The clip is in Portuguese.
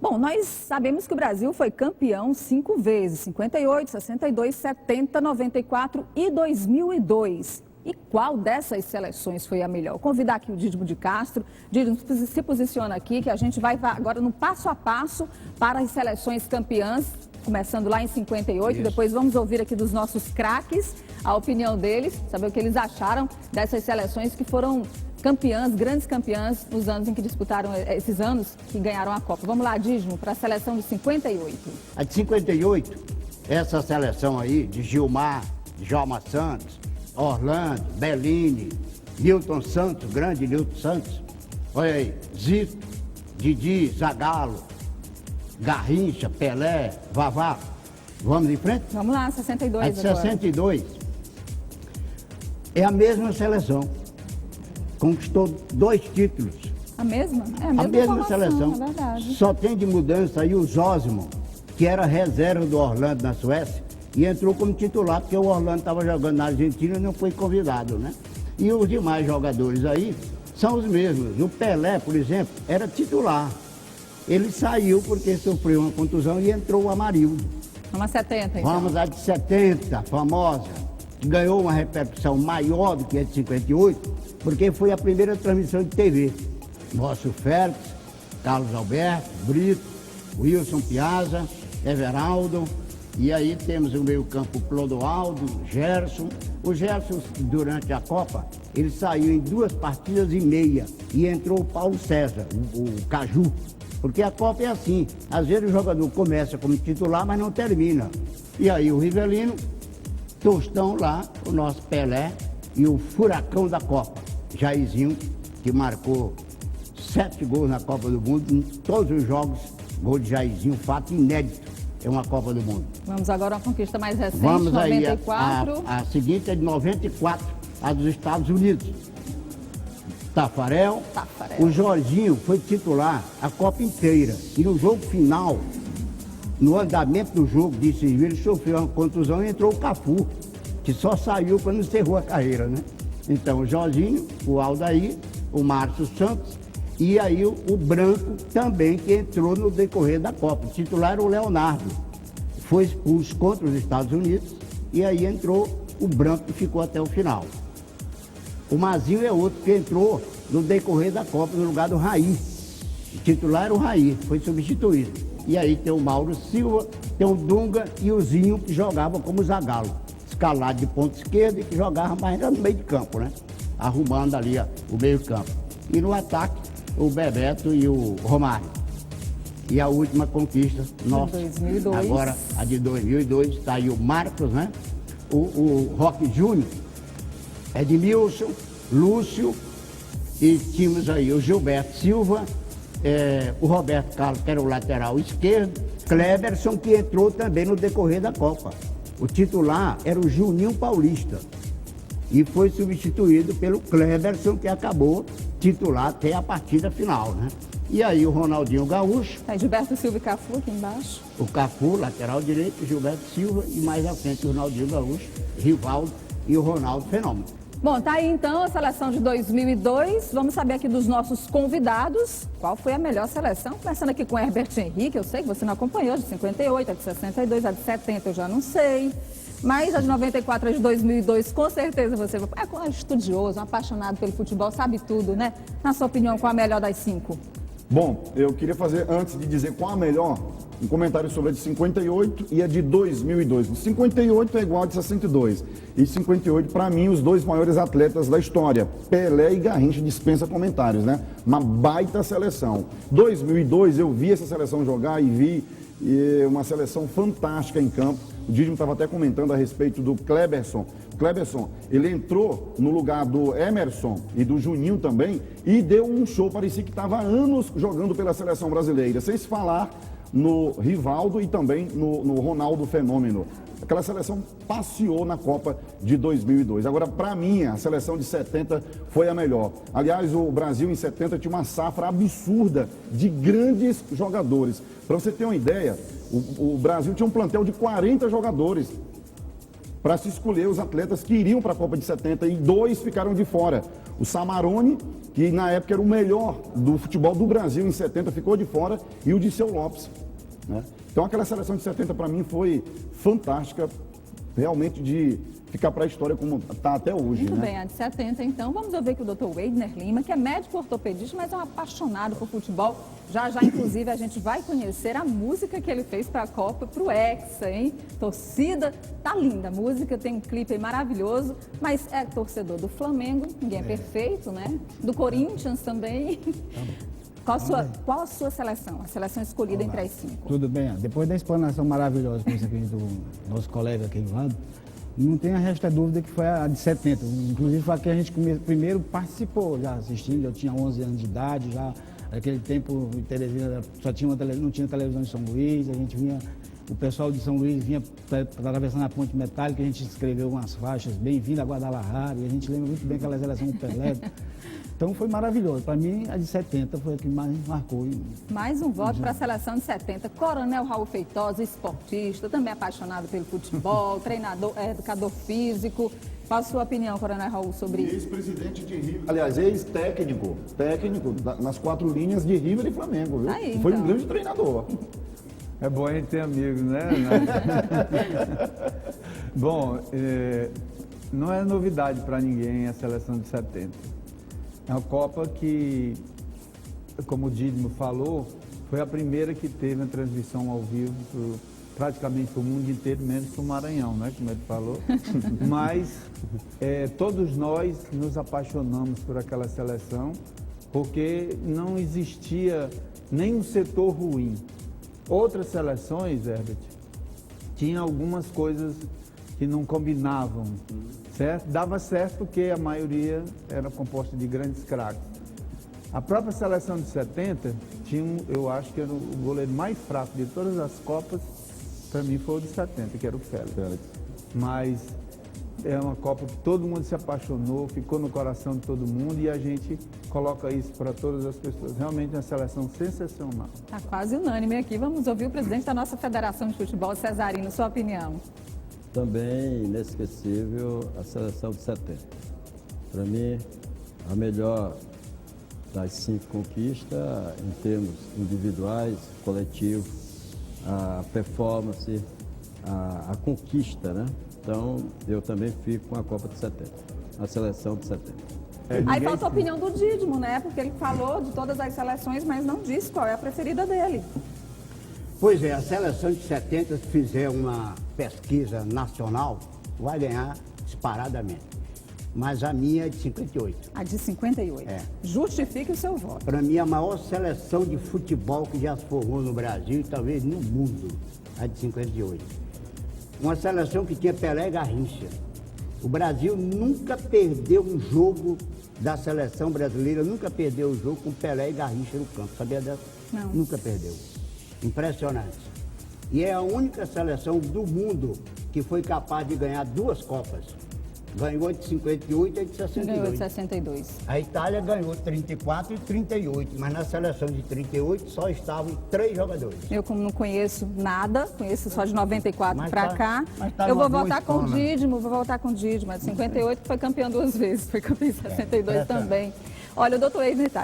Bom, nós sabemos que o Brasil foi campeão 5 vezes, 58, 62, 70, 94 e 2002. E qual dessas seleções foi a melhor? Vou convidar aqui o Dídimo de Castro. Dídimo, se posiciona aqui, que a gente vai agora no passo a passo para as seleções campeãs, começando lá em 58. Isso. Depois vamos ouvir aqui dos nossos craques a opinião deles, saber o que eles acharam dessas seleções que foram campeãs, grandes campeãs, nos anos em que disputaram, esses anos que ganharam a Copa. Vamos lá, Dídimo, para a seleção de 58. A de 58, essa seleção aí, de Gilmar, Djalma Santos, Orlando, Bellini, Nilton Santos, grande Nilton Santos, olha aí, Zito, Didi, Zagallo, Garrincha, Pelé, Vavá. Vamos em frente? Vamos lá, 62 a de 62 é a mesma seleção. Conquistou 2 títulos. A mesma? É a mesma formação, seleção. É verdade. Só tem de mudança aí o Zósimo, que era reserva do Orlando na Suécia, e entrou como titular, porque o Orlando estava jogando na Argentina e não foi convidado, né? E os demais jogadores aí são os mesmos. O Pelé, por exemplo, era titular. Ele saiu porque sofreu uma contusão e entrou o Amarildo. Vamos a 70, então. Vamos a de 70, famosa, que ganhou uma repercussão maior do que a de 58, porque foi a primeira transmissão de TV. Márcio Félix, Carlos Alberto, Brito, Wilson Piazza, Everaldo, e aí temos o meio-campo Clodoaldo, Gerson. O Gerson, durante a Copa, ele saiu em 2 partidas e meia e entrou o Paulo César, o Caju. Porque a Copa é assim, às vezes o jogador começa como titular, mas não termina. E aí o Rivelino, Tostão lá, o nosso Pelé e o furacão da Copa, Jairzinho, que marcou 7 gols na Copa do Mundo, em todos os jogos, gol de Jairzinho, fato inédito, é uma Copa do Mundo. Vamos agora a uma conquista mais recente, vamos 94. Aí, a seguinte é de 94, a dos Estados Unidos. Tafarel. O Jorginho foi titular a Copa inteira. E no jogo final, no andamento do jogo, disse ele sofreu uma contusão e entrou o Cafu, que só saiu quando encerrou a carreira, né? Então, o Jorginho, o Aldair, o Márcio Santos e aí o Branco também, que entrou no decorrer da Copa. O titular era o Leonardo. Foi expulso contra os Estados Unidos e aí entrou o Branco, que ficou até o final. O Mazinho é outro que entrou no decorrer da Copa no lugar do Raí. O titular era o Raí, foi substituído. E aí tem o Mauro Silva, tem o Dunga e o Zinho, que jogava como Zagallo, escalado de ponta esquerda e que jogava mais no meio de campo, né? Arrumando ali o meio campo. E no ataque, o Bebeto e o Romário. E a última conquista nossa, 2002. Agora a de 2002, está aí o Marcos, né? O Roque Júnior, Edmilson, Lúcio e tínhamos aí o Gilberto Silva, o Roberto Carlos, que era o lateral esquerdo, Cleberson, que entrou também no decorrer da Copa. O titular era o Juninho Paulista e foi substituído pelo Cleberson, que acabou titular até a partida final, né? E aí o Ronaldinho Gaúcho. Gilberto Silva e Cafu aqui embaixo. O Cafu, lateral direito, Gilberto Silva e mais à frente o Ronaldinho Gaúcho, Rivaldo e o Ronaldo Fenômeno. Bom, tá aí então a seleção de 2002. Vamos saber aqui dos nossos convidados qual foi a melhor seleção. Começando aqui com o Herbert Henrique, eu sei que você não acompanhou, a de 58, a de 62, a de 70 eu já não sei. Mas a de 94, a de 2002, com certeza você é um estudioso, um apaixonado pelo futebol, sabe tudo, né? Na sua opinião, qual a melhor das 5? Bom, eu queria fazer, antes de dizer qual a melhor, um comentário sobre a de 58 e a de 2002. 58 é igual a de 62. E 58, para mim, os 2 maiores atletas da história. Pelé e Garrincha, dispensa comentários, né? Uma baita seleção. 2002, eu vi essa seleção jogar e vi uma seleção fantástica em campo. O Dídimo estava até comentando a respeito do Cleberson. O Cleberson, ele entrou no lugar do Emerson e do Juninho também e deu um show, parecia que estava há anos jogando pela seleção brasileira, sem se falar no Rivaldo e também no Ronaldo Fenômeno. Aquela seleção passeou na Copa de 2002. Agora, para mim, a seleção de 70 foi a melhor. Aliás, o Brasil em 70 tinha uma safra absurda de grandes jogadores. Para você ter uma ideia, o Brasil tinha um plantel de 40 jogadores para se escolher os atletas que iriam para a Copa de 70 e 2 ficaram de fora. O Samarone, que na época era o melhor do futebol do Brasil em 70, ficou de fora, e o Dirceu Lopes, né? Então aquela seleção de 70 para mim foi fantástica, realmente de ficar para a história como está até hoje. Muito né? bem, a de 70, então, vamos ouvir que o Dr. Weidner Lima, que é médico ortopedista, mas é um apaixonado por futebol. Já, inclusive, a gente vai conhecer a música que ele fez para a Copa, para o Hexa, hein? Torcida, tá linda a música, tem um clipe aí maravilhoso, mas é torcedor do Flamengo, ninguém é perfeito, né? Do Corinthians também. Qual a sua seleção? A seleção escolhida entre as 5? Tudo bem. Depois da explanação maravilhosa com isso aqui do nosso colega aqui, Ivan, não tem a resta dúvida que foi a de 70. Inclusive foi a que a gente primeiro participou, já assistindo, eu tinha 11 anos de idade, já naquele tempo em Teresina só tinha não tinha televisão em São Luís, a gente vinha, o pessoal de São Luís vinha atravessando a ponte metálica, a gente escreveu umas faixas, bem-vindo a Guadalajara, e a gente lembra muito bem aquela seleção do Pelé. Então foi maravilhoso. Para mim, a de 70 foi a que mais marcou. Mais um voto para a seleção de 70. Coronel Raul Feitosa, esportista, também apaixonado pelo futebol, treinador, educador físico. Qual a sua opinião, Coronel Raul, sobre isso? Ex-presidente de River, aliás, ex-técnico, nas 4 linhas de River e Flamengo, viu? Aí, foi então. um grande treinador. É bom a gente ter amigos, né? Bom, não é novidade para ninguém a seleção de 70. É uma Copa que, como o Dídimo falou, foi a primeira que teve a transmissão ao vivo praticamente para o mundo inteiro, menos para o Maranhão, né? Como ele falou. Mas todos nós nos apaixonamos por aquela seleção, porque não existia nenhum setor ruim. Outras seleções, Herbert, tinham algumas coisas que não combinavam, certo? Dava certo porque a maioria era composta de grandes craques. A própria seleção de 70 tinha, eu acho que era o goleiro mais fraco de todas as Copas, para mim foi o de 70, que era o Félix. Mas é uma Copa que todo mundo se apaixonou, ficou no coração de todo mundo e a gente coloca isso para todas as pessoas. Realmente é uma seleção sensacional. Está quase unânime aqui. Vamos ouvir o presidente da nossa Federação de Futebol, Cesarino, sua opinião. Também inesquecível a seleção de 70. Para mim, a melhor das 5 conquistas em termos individuais, coletivo, a performance, a conquista, né? Então, eu também fico com a Copa de 70, a seleção de 70. Aí falta a opinião do Dídimo, né? Porque ele falou de todas as seleções, mas não disse qual é a preferida dele. Pois é, a seleção de 70, se fizer uma pesquisa nacional, vai ganhar disparadamente. Mas a minha é de 58. A de 58. É. Justifique o seu voto. Para mim, a maior seleção de futebol que já se formou no Brasil e talvez no mundo, a de 58. Uma seleção que tinha Pelé e Garrincha. O Brasil nunca perdeu um jogo da seleção brasileira, nunca perdeu o jogo com Pelé e Garrincha no campo. Sabia dessa? Não. Nunca perdeu. Impressionante. E é a única seleção do mundo que foi capaz de ganhar 2 Copas. Ganhou de 58 e de 62. Ganhou de 62. A Itália ganhou 34 e 38, mas na seleção de 38 só estavam 3 jogadores. Eu, como não conheço nada, conheço só de 94 Mas para tá- cá, mas tá eu vou numa boa votar com o escola. Dídimo, vou votar com o Dídimo. A de 58 foi campeão 2 vezes, foi campeão em 62 essa- também. Olha, o doutor Weidner tá